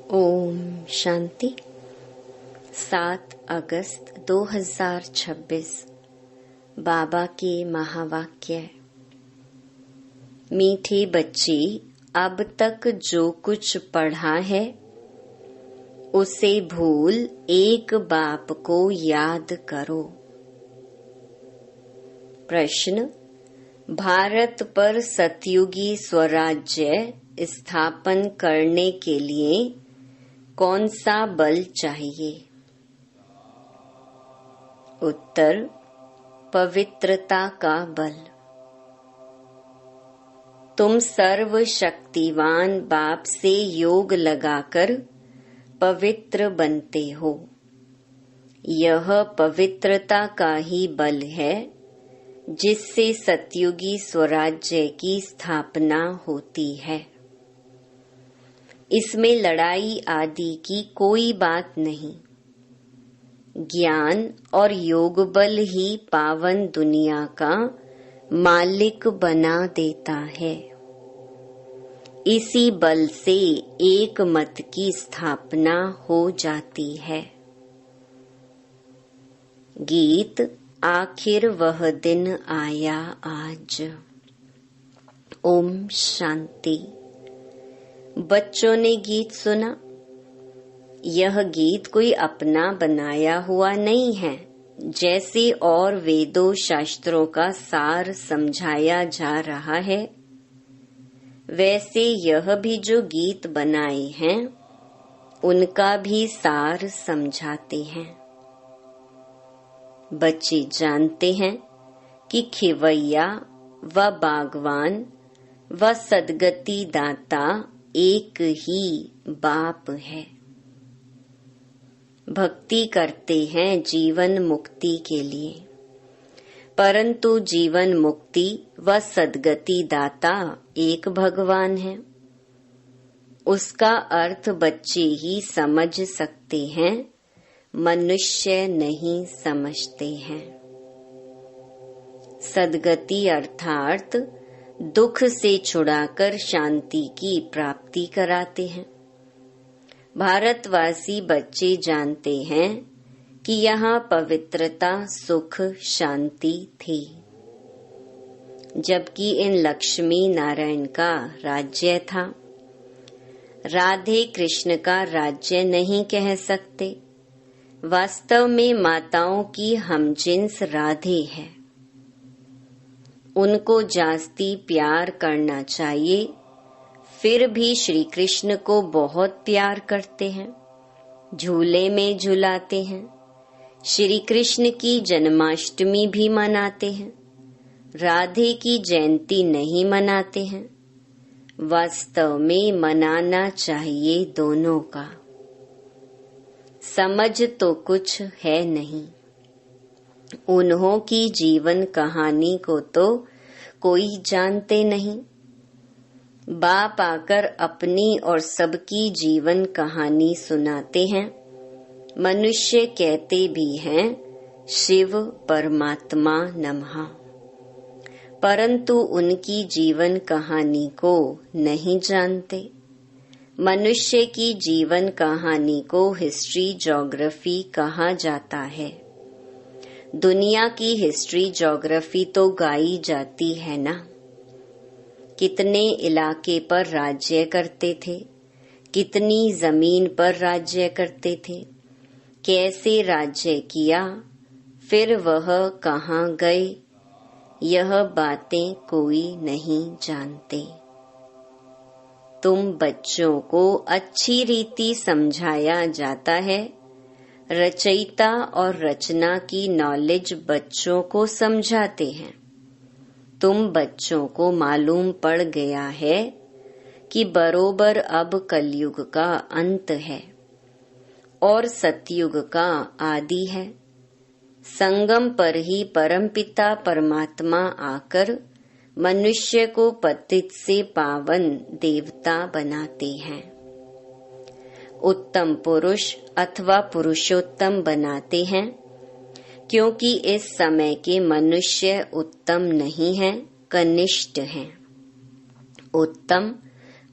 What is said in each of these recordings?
ओम शांति। 7 अगस्त 2026 बाबा के महावाक्य। मीठे बच्चे, अब तक जो कुछ पढ़ा है उसे भूल एक बाप को याद करो। प्रश्न: भारत पर सतयुगी स्वराज्य स्थापन करने के लिए कौन सा बल चाहिए? उत्तर: पवित्रता का बल। तुम सर्वशक्तिवान बाप से योग लगाकर पवित्र बनते हो। यह पवित्रता का ही बल है जिससे सतयुगी स्वराज्य की स्थापना होती है। इसमें लड़ाई आदि की कोई बात नहीं। ज्ञान और योग बल ही पावन दुनिया का मालिक बना देता है। इसी बल से एक मत की स्थापना हो जाती है। गीत: आखिर वह दिन आया आज। ओम शांति। बच्चों ने गीत सुना। यह गीत कोई अपना बनाया हुआ नहीं है। जैसे और वेदों शास्त्रों का सार समझाया जा रहा है, वैसे यह भी जो गीत बनाए हैं उनका भी सार समझाते हैं। बच्चे जानते हैं कि खिवैया व बागवान व सद्गति दाता एक ही बाप है। भक्ति करते हैं जीवन मुक्ति के लिए, परंतु जीवन मुक्ति व सद्गति दाता एक भगवान है। उसका अर्थ बच्चे ही समझ सकते हैं, मनुष्य नहीं समझते हैं। सद्गति अर्थात दुख से छुड़ाकर शांति की प्राप्ति कराते हैं। भारतवासी बच्चे जानते हैं कि यहाँ पवित्रता, सुख, शांति थी, जबकि इन लक्ष्मी नारायण का राज्य था। राधे कृष्ण का राज्य नहीं कह सकते। वास्तव में माताओं की हमजिन्स राधे है। उनको जास्ती प्यार करना चाहिए, फिर भी श्री कृष्ण को बहुत प्यार करते हैं, झूले में झुलाते हैं। श्री कृष्ण की जन्माष्टमी भी मनाते हैं, राधे की जयंती नहीं मनाते हैं। वास्तव में मनाना चाहिए दोनों का। समझ तो कुछ है नहीं। उन्हों की जीवन कहानी को तो कोई जानते नहीं। बाप आकर अपनी और सबकी जीवन कहानी सुनाते हैं। मनुष्य कहते भी हैं शिव परमात्मा नमः, परंतु उनकी जीवन कहानी को नहीं जानते। मनुष्य की जीवन कहानी को हिस्ट्री ज्योग्राफी कहा जाता है। दुनिया की हिस्ट्री ज्योग्राफी तो गाई जाती है ना। कितने इलाके पर राज्य करते थे, कितनी जमीन पर राज्य करते थे, कैसे राज्य किया, फिर वह कहाँ गए, यह बातें कोई नहीं जानते। तुम बच्चों को अच्छी रीति समझाया जाता है। रचयिता और रचना की नॉलेज बच्चों को समझाते हैं। तुम बच्चों को मालूम पड़ गया है कि बरोबर अब कलयुग का अंत है और सतयुग का आदि है। संगम पर ही परमपिता परमात्मा आकर मनुष्य को पतित से पावन देवता बनाते हैं। उत्तम पुरुष अथवा पुरुषोत्तम बनाते हैं, क्योंकि इस समय के मनुष्य उत्तम नहीं हैं, कनिष्ठ हैं। उत्तम,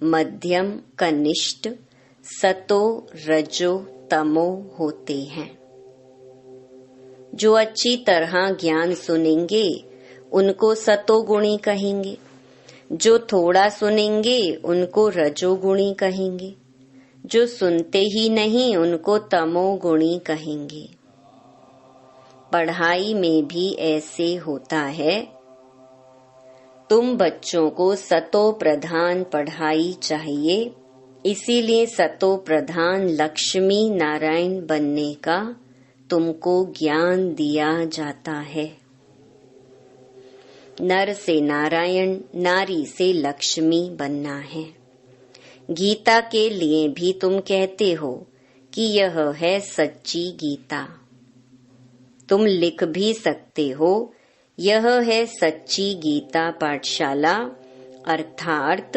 मध्यम, कनिष्ठ सतो रजो तमो होते हैं। जो अच्छी तरह ज्ञान सुनेंगे उनको सतोगुणी कहेंगे, जो थोड़ा सुनेंगे उनको रजोगुणी कहेंगे, जो सुनते ही नहीं उनको तमोगुणी कहेंगे। पढ़ाई में भी ऐसे होता है। तुम बच्चों को सतो प्रधान पढ़ाई चाहिए, इसीलिए सतो प्रधान लक्ष्मी नारायण बनने का तुमको ज्ञान दिया जाता है। नर से नारायण, नारी से लक्ष्मी बनना है। गीता के लिए भी तुम कहते हो कि यह है सच्ची गीता। तुम लिख भी सकते हो, यह है सच्ची गीता पाठशाला, अर्थात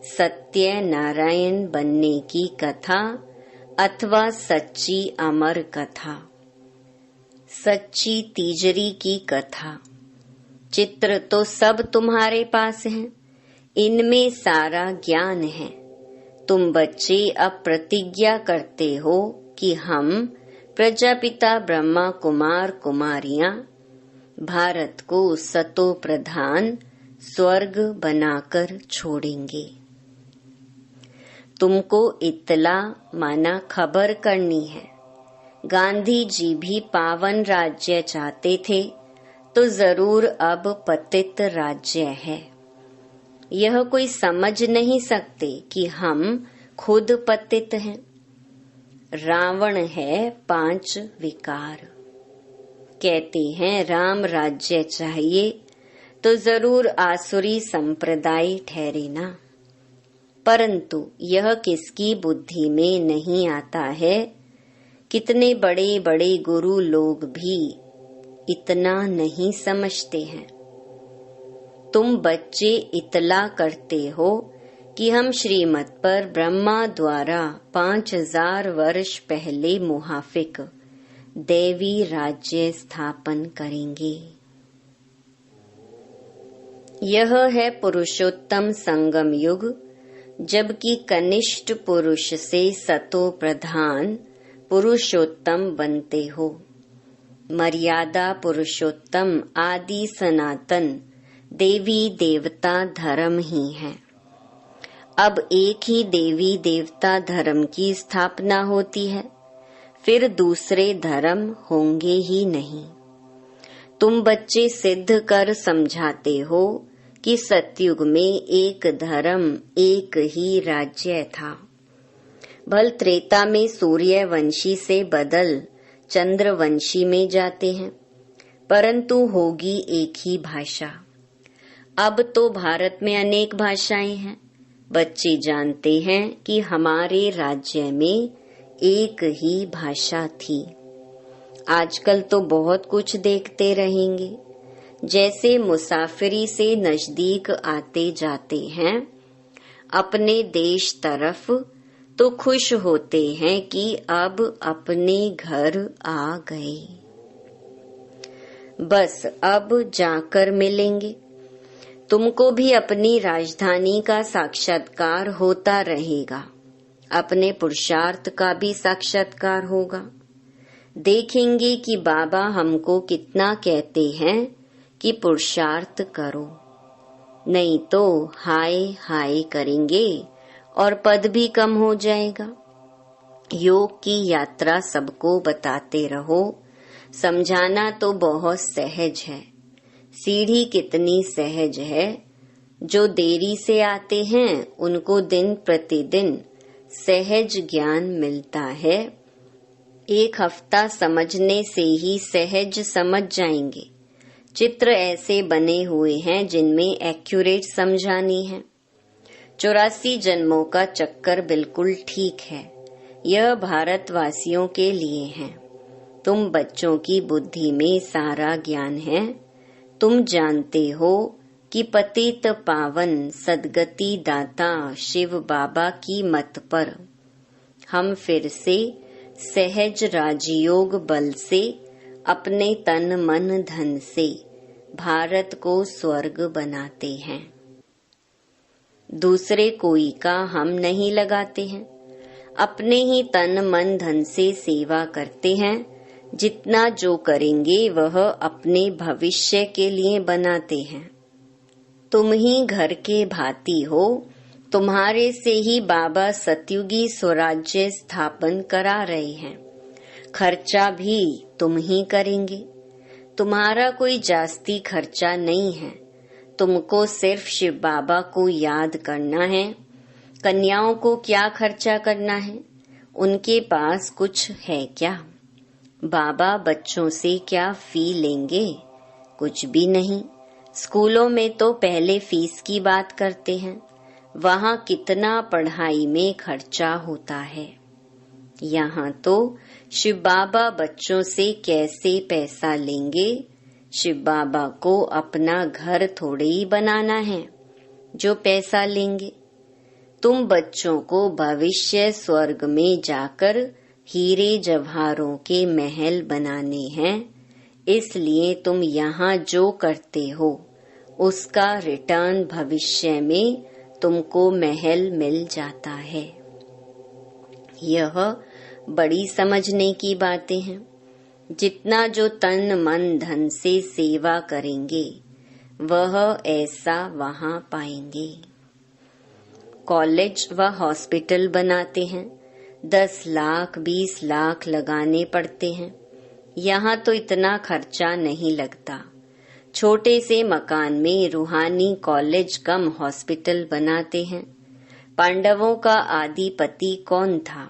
सत्य नारायण बनने की कथा अथवा सच्ची अमर कथा, सच्ची तीजरी की कथा। चित्र तो सब तुम्हारे पास हैं, इनमें सारा ज्ञान है। तुम बच्चे अब प्रतिज्ञा करते हो कि हम प्रजापिता ब्रह्मा कुमार कुमारियां भारत को सतो प्रधान स्वर्ग बनाकर छोड़ेंगे। तुमको इत्तला माना खबर करनी है। गांधी जी भी पावन राज्य चाहते थे, तो जरूर अब पतित राज्य है। यह कोई समझ नहीं सकते कि हम खुद पतित हैं। रावण है 5 विकार। कहते हैं राम राज्य चाहिए तो जरूर आसुरी संप्रदाय ठहरे ना, परंतु यह किसकी बुद्धि में नहीं आता है। कितने बड़े बड़े गुरु लोग भी इतना नहीं समझते हैं। तुम बच्चे इतला करते हो कि हम श्रीमत पर ब्रह्मा द्वारा 5000 वर्ष पहले मुहाफिक देवी राज्य स्थापन करेंगे। यह है पुरुषोत्तम संगम युग, जबकि कनिष्ठ पुरुष से सतो प्रधान पुरुषोत्तम बनते हो। मर्यादा पुरुषोत्तम आदि सनातन देवी देवता धर्म ही है। अब एक ही देवी देवता धर्म की स्थापना होती है, फिर दूसरे धर्म होंगे ही नहीं। तुम बच्चे सिद्ध कर समझाते हो कि सतयुग में एक धर्म एक ही राज्य था। भल त्रेता में सूर्यवंशी से बदल चंद्रवंशी में जाते हैं, परंतु होगी एक ही भाषा। अब तो भारत में अनेक भाषाएं हैं। बच्चे जानते हैं कि हमारे राज्य में एक ही भाषा थी। आजकल तो बहुत कुछ देखते रहेंगे। जैसे मुसाफिरी से नजदीक आते जाते हैं अपने देश तरफ, तो खुश होते हैं कि अब अपने घर आ गए। बस अब जाकर मिलेंगे। तुमको भी अपनी राजधानी का साक्षात्कार होता रहेगा, अपने पुरुषार्थ का भी साक्षात्कार होगा। देखेंगे कि बाबा हमको कितना कहते हैं कि पुरुषार्थ करो, नहीं तो हाय हाय करेंगे और पद भी कम हो जाएगा। योग की यात्रा सबको बताते रहो। समझाना तो बहुत सहज है। सीढ़ी कितनी सहज है। जो देरी से आते हैं उनको दिन प्रतिदिन सहज ज्ञान मिलता है। एक हफ्ता समझने से ही सहज समझ जाएंगे। चित्र ऐसे बने हुए हैं जिनमें एक्यूरेट समझानी है। 84 जन्मों का चक्कर बिल्कुल ठीक है। यह भारतवासियों के लिए है। तुम बच्चों की बुद्धि में सारा ज्ञान है। तुम जानते हो कि पतित पावन सदगति दाता शिव बाबा की मत पर हम फिर से सहज राजयोग बल से अपने तन मन धन से भारत को स्वर्ग बनाते हैं। दूसरे कोई का हम नहीं लगाते हैं। अपने ही तन मन धन से सेवा करते हैं। जितना जो करेंगे वह अपने भविष्य के लिए बनाते हैं। तुम ही घर के भाती हो, तुम्हारे से ही बाबा सतयुगी स्वराज्य स्थापन करा रहे हैं। खर्चा भी तुम ही करेंगे। तुम्हारा कोई जास्ती खर्चा नहीं है। तुमको सिर्फ शिव बाबा को याद करना है। कन्याओं को क्या खर्चा करना है? उनके पास कुछ है क्या? बाबा बच्चों से क्या फी लेंगे? कुछ भी नहीं। स्कूलों में तो पहले फीस की बात करते हैं। वहाँ कितना पढ़ाई में खर्चा होता है। यहाँ तो शिव बाबा बच्चों से कैसे पैसा लेंगे? शिव बाबा को अपना घर थोड़े ही बनाना है जो पैसा लेंगे। तुम बच्चों को भविष्य स्वर्ग में जाकर हीरे जवाहरों के महल बनाने हैं। इसलिए तुम यहाँ जो करते हो उसका रिटर्न भविष्य में तुमको महल मिल जाता है। यह बड़ी समझने की बातें हैं। जितना जो तन मन धन से सेवा करेंगे वह ऐसा वहाँ पाएंगे। कॉलेज व हॉस्पिटल बनाते हैं। 10 लाख 20 लाख लगाने पड़ते हैं। यहाँ तो इतना खर्चा नहीं लगता। छोटे से मकान में रूहानी कॉलेज कम हॉस्पिटल बनाते हैं। पांडवों का आदिपति कौन था?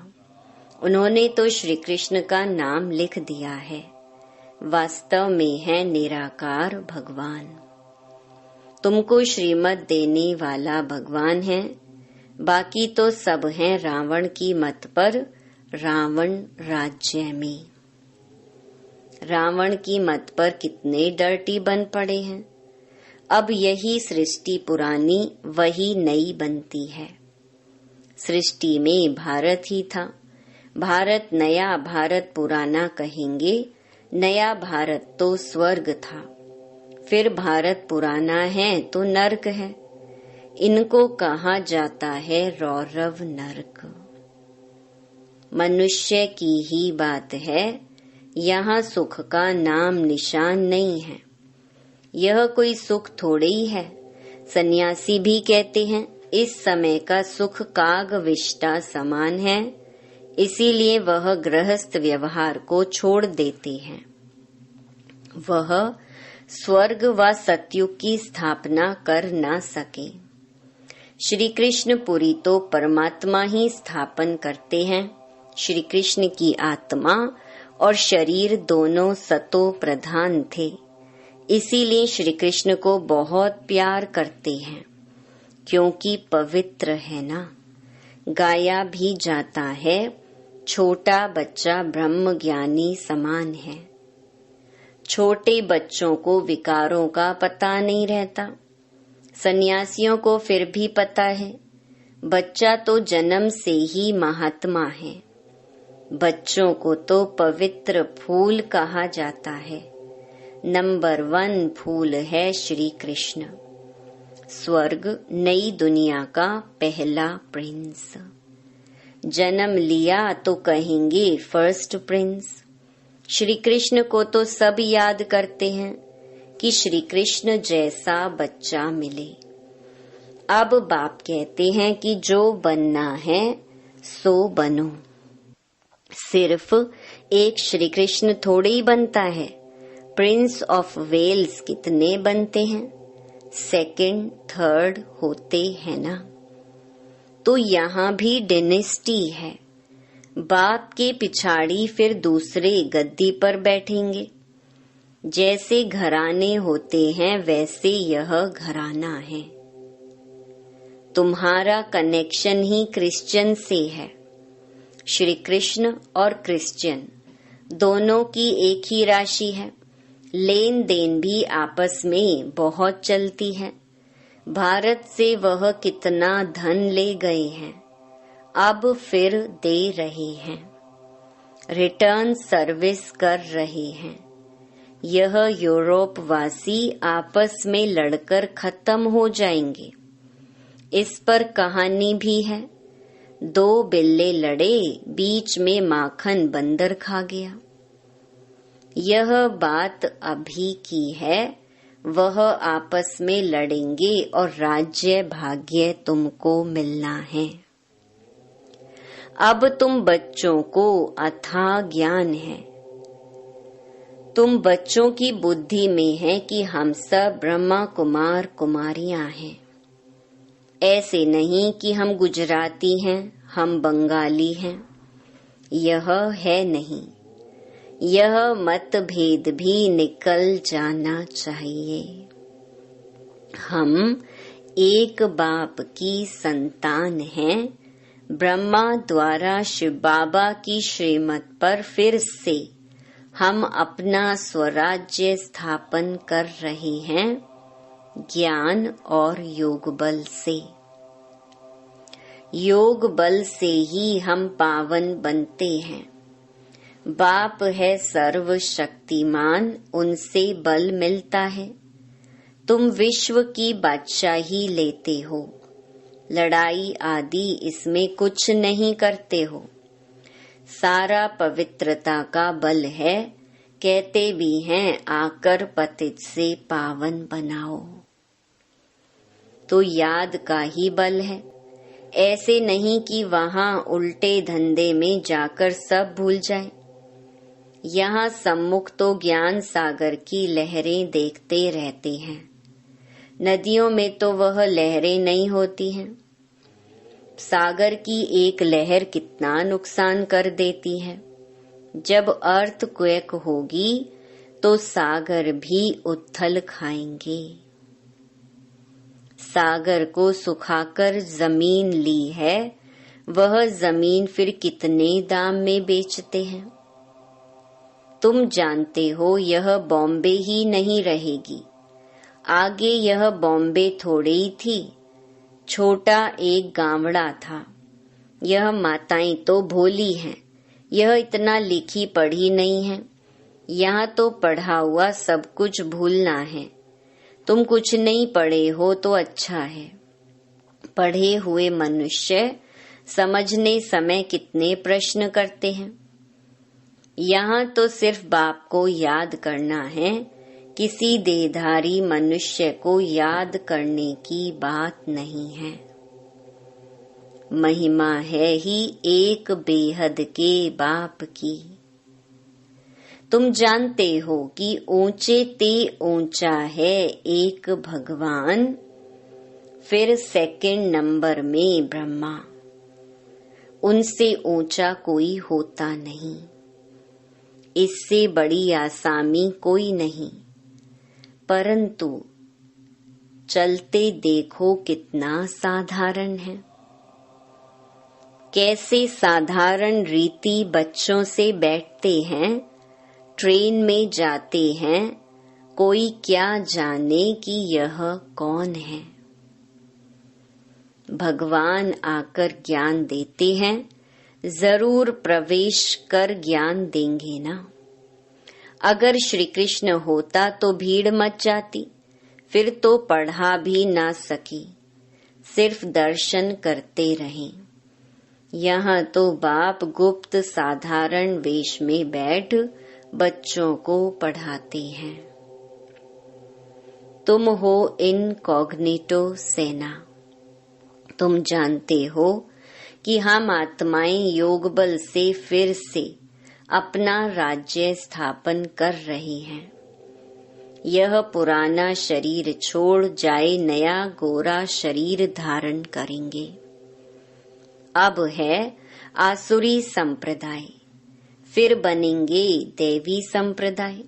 उन्होंने तो श्री कृष्ण का नाम लिख दिया है। वास्तव में है निराकार भगवान। तुमको श्रीमत देने वाला भगवान है। बाकी तो सब हैं रावण की मत पर, रावण राज्य में। रावण की मत पर कितने डर्टी बन पड़े हैं। अब यही सृष्टि पुरानी वही नई बनती है। सृष्टि में भारत ही था। भारत नया, भारत पुराना कहेंगे। नया भारत तो स्वर्ग था। फिर भारत पुराना है तो नरक है। इनको कहा जाता है रौरव नरक। मनुष्य की ही बात है। यहाँ सुख का नाम निशान नहीं है। यह कोई सुख थोड़े ही है। सन्यासी भी कहते हैं इस समय का सुख काग विष्टा समान है। इसीलिए वह गृहस्थ व्यवहार को छोड़ देते हैं। वह स्वर्ग व सतयुग की स्थापना कर न सके। श्री कृष्ण पुरी तो परमात्मा ही स्थापन करते हैं। श्री कृष्ण की आत्मा और शरीर दोनों सतो प्रधान थे। इसीलिए श्री कृष्ण को बहुत प्यार करते हैं, क्योंकि पवित्र है ना। गाया भी जाता है छोटा बच्चा ब्रह्म ज्ञानी समान है। छोटे बच्चों को विकारों का पता नहीं रहता। सन्यासियों को फिर भी पता है। बच्चा तो जन्म से ही महात्मा है। बच्चों को तो पवित्र फूल कहा जाता है। नंबर 1 फूल है श्री कृष्ण। स्वर्ग नई दुनिया का पहला प्रिंस। जन्म लिया तो कहेंगे फर्स्ट प्रिंस। श्री कृष्ण को तो सब याद करते हैं कि श्री कृष्ण जैसा बच्चा मिले। अब बाप कहते हैं कि जो बनना है सो बनो। सिर्फ एक श्री कृष्ण थोड़े ही बनता है। प्रिंस ऑफ वेल्स कितने बनते हैं? 2nd 3rd होते हैं ना। तो यहाँ भी डिनेस्टी है। बाप के पिछाड़ी फिर दूसरे गद्दी पर बैठेंगे। जैसे घराने होते हैं वैसे यह घराना है। तुम्हारा कनेक्शन ही क्रिश्चियन से है। श्री कृष्ण और क्रिश्चियन दोनों की एक ही राशि है। लेन देन भी आपस में बहुत चलती है। भारत से वह कितना धन ले गए हैं, अब फिर दे रहे हैं। रिटर्न सर्विस कर रहे हैं। यह यूरोप वासी आपस में लड़कर खत्म हो जाएंगे। इस पर कहानी भी है। दो बिल्ले लड़े, बीच में माखन बंदर खा गया। यह बात अभी की है, वह आपस में लड़ेंगे और राज्य भाग्य तुमको मिलना है। अब तुम बच्चों को अथाह ज्ञान है। तुम बच्चों की बुद्धि में है कि हम सब ब्रह्मा कुमार कुमारियां हैं। ऐसे नहीं कि हम गुजराती हैं, हम बंगाली हैं, यह है नहीं। यह मतभेद भी निकल जाना चाहिए। हम एक बाप की संतान हैं। ब्रह्मा द्वारा शिव बाबा की श्रीमत पर फिर से हम अपना स्वराज्य स्थापन कर रहे हैं, ज्ञान और योग बल से। योग बल से ही हम पावन बनते हैं। बाप है सर्वशक्तिमान, उनसे बल मिलता है। तुम विश्व की बादशाही लेते हो, लड़ाई आदि इसमें कुछ नहीं करते हो। सारा पवित्रता का बल है। कहते भी हैं आकर पतित से पावन बनाओ, तो याद का ही बल है। ऐसे नहीं कि वहां उल्टे धंधे में जाकर सब भूल जाए। यहाँ सम्मुख तो ज्ञान सागर की लहरें देखते रहते हैं। नदियों में तो वह लहरें नहीं होती हैं। सागर की एक लहर कितना नुकसान कर देती है। जब अर्थक्वेक होगी तो सागर भी उथल खाएंगे। सागर को सुखाकर जमीन ली है, वह जमीन फिर कितने दाम में बेचते हैं। तुम जानते हो यह बॉम्बे ही नहीं रहेगी। आगे यह बॉम्बे थोड़ी ही थी, छोटा एक गांवड़ा था। यह माताएं तो भोली हैं, यह इतना लिखी पढ़ी नहीं है। यहाँ तो पढ़ा हुआ सब कुछ भूलना है। तुम कुछ नहीं पढ़े हो तो अच्छा है। पढ़े हुए मनुष्य समझने समय कितने प्रश्न करते हैं। यहाँ तो सिर्फ बाप को याद करना है। किसी देहधारी मनुष्य को याद करने की बात नहीं है। महिमा है ही एक बेहद के बाप की। तुम जानते हो कि ऊंचे ते ऊंचा है एक भगवान, फिर सेकंड नंबर में ब्रह्मा। उनसे ऊंचा कोई होता नहीं, इससे बड़ी आसामी कोई नहीं। परंतु चलते देखो कितना साधारण है। कैसे साधारण रीति बच्चों से बैठते हैं, ट्रेन में जाते हैं, कोई क्या जाने कि यह कौन है। भगवान आकर ज्ञान देते हैं, जरूर प्रवेश कर ज्ञान देंगे ना। अगर श्री कृष्ण होता तो भीड़ मच जाती, फिर तो पढ़ा भी ना सकी, सिर्फ दर्शन करते रहें। यहाँ तो बाप गुप्त साधारण वेश में बैठ बच्चों को पढ़ाते हैं। तुम हो इनकॉग्निटो सेना। तुम जानते हो कि हम आत्माएं योग बल से फिर से अपना राज्य स्थापन कर रही हैं। यह पुराना शरीर छोड़ जाए, नया गोरा शरीर धारण करेंगे। अब है आसुरी संप्रदाय, फिर बनेंगे देवी संप्रदाय।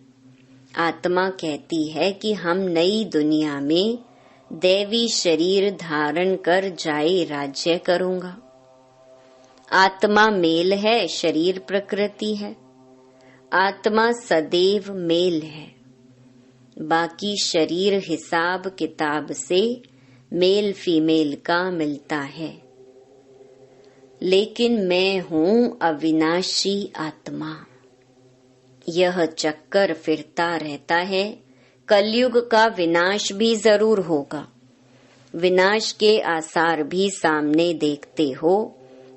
आत्मा कहती है कि हम नई दुनिया में देवी शरीर धारण कर जाए राज्य करूंगा। आत्मा मेल है, शरीर प्रकृति है। आत्मा सदैव मेल है, बाकी शरीर हिसाब किताब से मेल फीमेल का मिलता है। लेकिन मैं हूँ अविनाशी आत्मा। यह चक्कर फिरता रहता है। कलयुग का विनाश भी जरूर होगा। विनाश के आसार भी सामने देखते हो,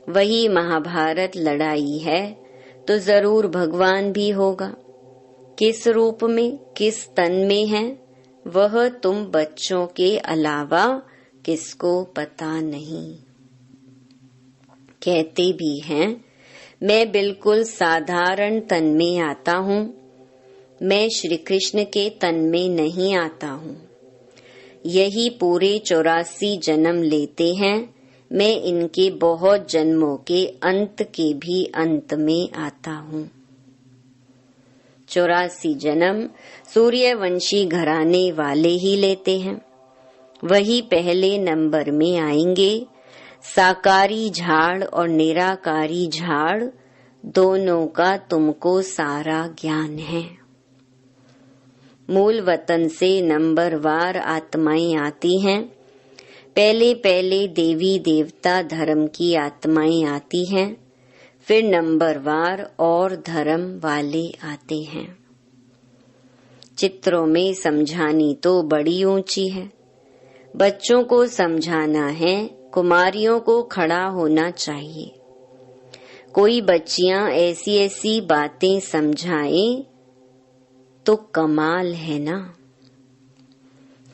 वही महाभारत लड़ाई है तो जरूर भगवान भी होगा। किस रूप में, किस तन में है, वह तुम बच्चों के अलावा किसको पता नहीं। कहते भी हैं मैं बिल्कुल साधारण तन में आता हूँ, मैं श्री कृष्ण के तन में नहीं आता हूँ। यही पूरे 84 जन्म लेते हैं, मैं इनके बहुत जन्मों के अंत के भी अंत में आता हूँ। 84 जन्म सूर्यवंशी घराने वाले ही लेते हैं, वही पहले नंबर में आएंगे। साकारी झाड़ और निराकारी झाड़ दोनों का तुमको सारा ज्ञान है। मूल वतन से नंबरवार आत्माएं आती हैं। पहले पहले देवी देवता धर्म की आत्माएं आती हैं, फिर नंबरवार और धर्म वाले आते हैं। चित्रों में समझानी तो बड़ी ऊंची है। बच्चों को समझाना है, कुमारियों को खड़ा होना चाहिए। कोई बच्चियां ऐसी ऐसी बातें समझाएं तो कमाल है ना।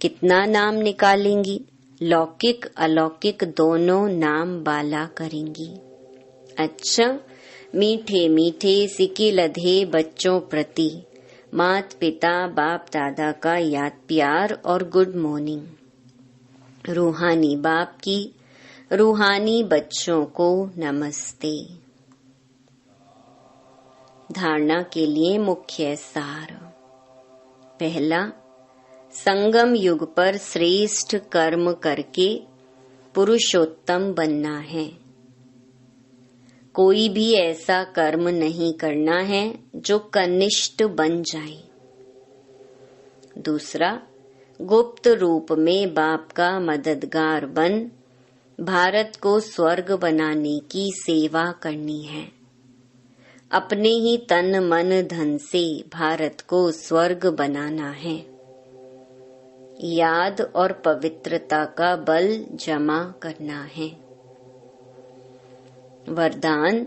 कितना नाम निकालेंगी, लौकिक अलौकिक दोनों नाम बाला करेंगी। अच्छा, मीठे मीठे सिके लधे बच्चों प्रति मात पिता बाप दादा का याद प्यार और गुड मॉर्निंग। रूहानी बाप की रूहानी बच्चों को नमस्ते। धारणा के लिए मुख्य सार। पहला, संगम युग पर श्रेष्ठ कर्म करके पुरुषोत्तम बनना है। कोई भी ऐसा कर्म नहीं करना है जो कनिष्ठ बन जाए। दूसरा, गुप्त रूप में बाप का मददगार बन भारत को स्वर्ग बनाने की सेवा करनी है। अपने ही तन मन धन से भारत को स्वर्ग बनाना है। याद और पवित्रता का बल जमा करना है। वरदान,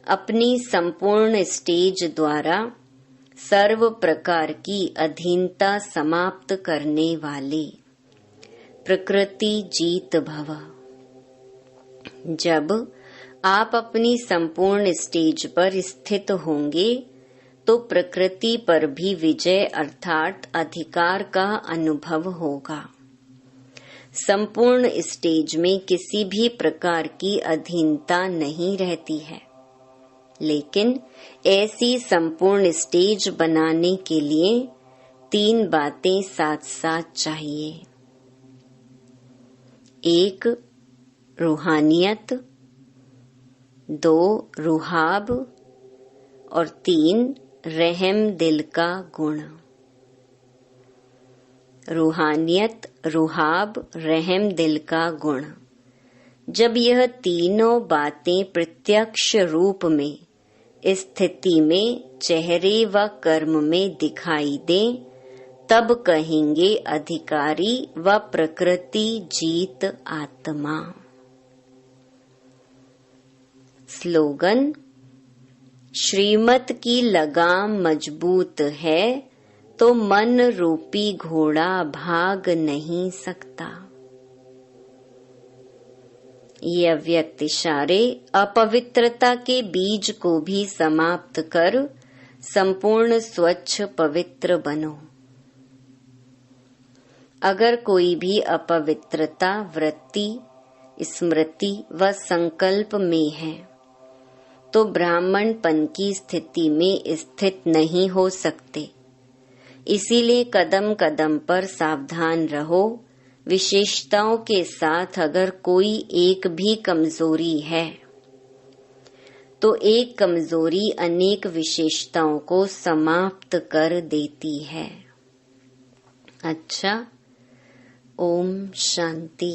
अपनी संपूर्ण स्टेज द्वारा सर्व प्रकार की अधीनता समाप्त करने वाले प्रकृति जीत भव। जब आप अपनी संपूर्ण स्टेज पर स्थित होंगे तो प्रकृति पर भी विजय अर्थात अधिकार का अनुभव होगा। संपूर्ण स्टेज में किसी भी प्रकार की अधीनता नहीं रहती है, लेकिन ऐसी संपूर्ण स्टेज बनाने के लिए 3 बातें साथ साथ चाहिए। 1, रूहानियत, 2, रुहाब और 3, रहम दिल का गुण। रूहानियत, रुहाब, रहम दिल का गुण। जब यह तीनों बातें प्रत्यक्ष रूप में स्थिति में चेहरे व कर्म में दिखाई दें, तब कहेंगे अधिकारी व प्रकृति जीत आत्मा। स्लोगन, श्रीमत की लगाम मजबूत है तो मन रूपी घोड़ा भाग नहीं सकता। ये अव्यक्त इशारे अपवित्रता के बीज को भी समाप्त कर संपूर्ण स्वच्छ पवित्र बनो। अगर कोई भी अपवित्रता वृत्ति, स्मृति व संकल्प में है तो ब्राह्मणपन की स्थिति में स्थित नहीं हो सकते। इसीलिए कदम कदम पर सावधान रहो। विशेषताओं के साथ अगर कोई एक भी कमजोरी है तो एक कमजोरी अनेक विशेषताओं को समाप्त कर देती है। अच्छा, ओम शांति।